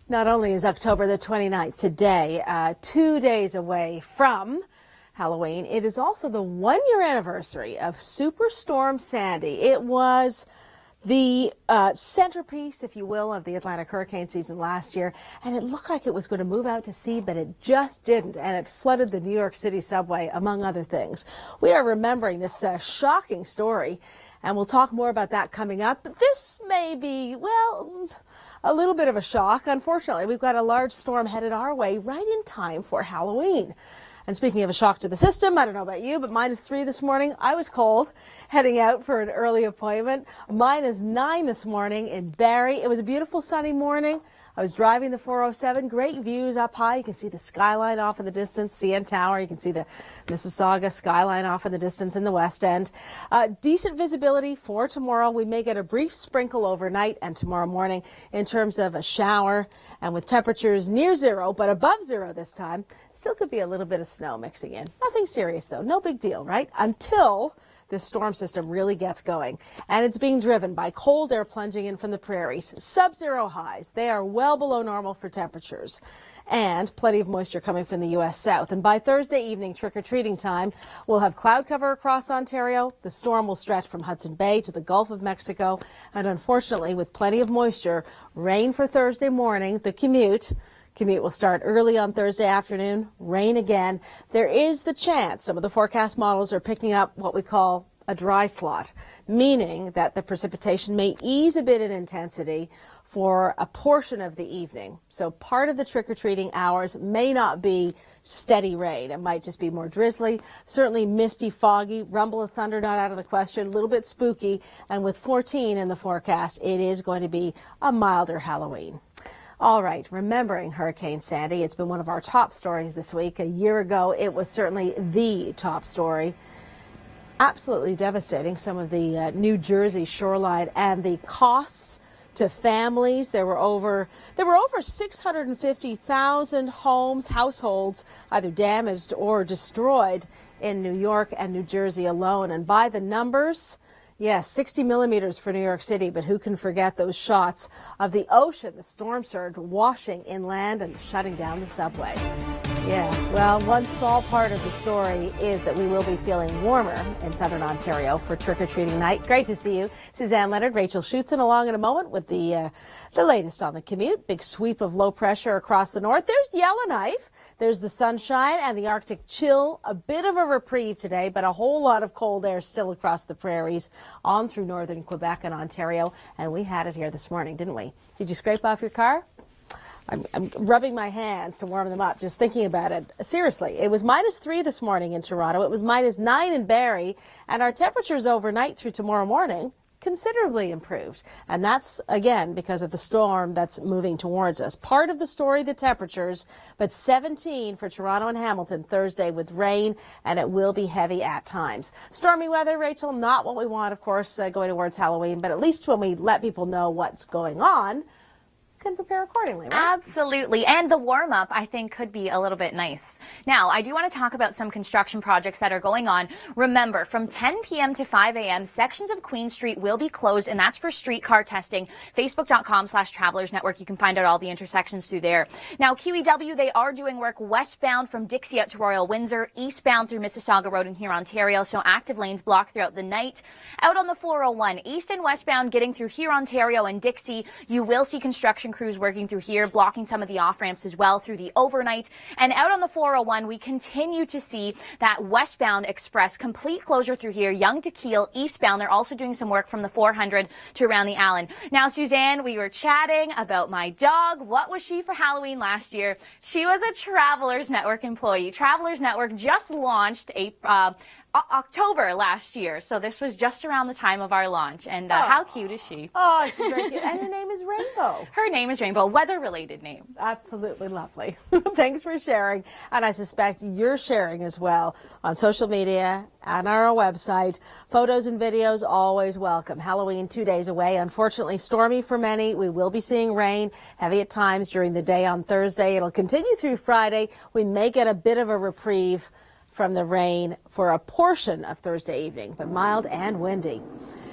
Not only is October the 29th today, 2 days away from Halloween, it is also the one-year anniversary of Superstorm Sandy. It was the centerpiece, if you will, of the Atlantic hurricane season last year, and it looked like it was going to move out to sea, but it just didn't, and it flooded the New York City subway, among other things. We are remembering this shocking story, and we'll talk more about that coming up. But this may be, well, a little bit of a shock. Unfortunately, we've got a large storm headed our way right in time for Halloween. And speaking of a shock to the system, I don't know about you, but -3 this morning. I was cold heading out for an early appointment. -9 this morning in Barrie. It was a beautiful sunny morning. I was driving the 407. Great views up high. You can see the skyline off in the distance, CN Tower. You can see the Mississauga skyline off in the distance in the West End. Decent visibility for tomorrow. We may get a brief sprinkle overnight and tomorrow morning in terms of a shower, and with temperatures near zero, but above zero this time. Still could be a little bit of snow mixing in. Nothing serious, though. No big deal, right? Until this storm system really gets going. And it's being driven by cold air plunging in from the prairies. Sub-zero highs. They are well below normal for temperatures. And plenty of moisture coming from the U.S. South. And by Thursday evening, trick-or-treating time, we'll have cloud cover across Ontario. The storm will stretch from Hudson Bay to the Gulf of Mexico. And unfortunately, with plenty of moisture, rain for Thursday morning. The commute will start early on Thursday afternoon, rain again. There is the chance, some of the forecast models are picking up what we call a dry slot, meaning that the precipitation may ease a bit in intensity for a portion of the evening. So part of the trick-or-treating hours may not be steady rain. It might just be more drizzly, certainly misty, foggy, rumble of thunder not out of the question, a little bit spooky. And with 14 in the forecast, it is going to be a milder Halloween. All right, remembering Hurricane Sandy, it's been one of our top stories this week. A year ago, it was certainly the top story. Absolutely devastating, some of the New Jersey shoreline and the costs to families. There were over 650,000 households either damaged or destroyed in New York and New Jersey alone. And by the numbers, yes, 60 millimeters for New York City, but who can forget those shots of the ocean, the storm surge washing inland and shutting down the subway. Yeah, well, one small part of the story is that we will be feeling warmer in southern Ontario for trick-or-treating night. Great to see you. Suzanne Leonard, Rachel Schutzen along in a moment with the latest on the commute. Big sweep of low pressure across the north. There's Yellowknife. There's the sunshine and the Arctic chill. A bit of a reprieve today, but a whole lot of cold air still across the prairies on through northern Quebec and Ontario. And we had it here this morning, didn't we? Did you scrape off your car? I'm rubbing my hands to warm them up, just thinking about it. Seriously, it was -3 this morning in Toronto. It was -9 in Barrie. And our temperatures overnight through tomorrow morning considerably improved. And that's, again, because of the storm that's moving towards us. Part of the story, the temperatures, but 17 for Toronto and Hamilton Thursday with rain, and it will be heavy at times. Stormy weather, Rachel, not what we want, of course, going towards Halloween, but at least when we let people know what's going on, can prepare accordingly, right? Absolutely. And the warm-up, I think, could be a little bit nice. Now, I do want to talk about some construction projects that are going on. Remember, from 10 p.m. to 5 a.m., sections of Queen Street will be closed, and that's for streetcar testing. Facebook.com/Travelers Network. You can find out all the intersections through there. Now, QEW, they are doing work westbound from Dixie out to Royal Windsor, eastbound through Mississauga Road in here, Ontario, so active lanes blocked throughout the night. Out on the 401, east and westbound getting through here, Ontario and Dixie, you will see construction crews working through here, blocking some of the off-ramps as well through the overnight. And out on the 401, we continue to see that westbound express complete closure through here, Yonge to Keele, eastbound. They're also doing some work from the 400 to around the Allen. Now, Suzanne, we were chatting about my dog. What was she for Halloween last year? She was a Travelers Network employee. Travelers Network just launched October last year, so this was just around the time of our launch. And how cute is she? Oh, she's very cute. And her name is Rainbow. Her name is Rainbow, weather-related name. Absolutely lovely. Thanks for sharing. And I suspect you're sharing as well on social media and our website. Photos and videos always welcome. Halloween 2 days away. Unfortunately, stormy for many. We will be seeing rain, heavy at times during the day on Thursday. It'll continue through Friday. We may get a bit of a reprieve from the rain for a portion of Thursday evening, but mild and windy.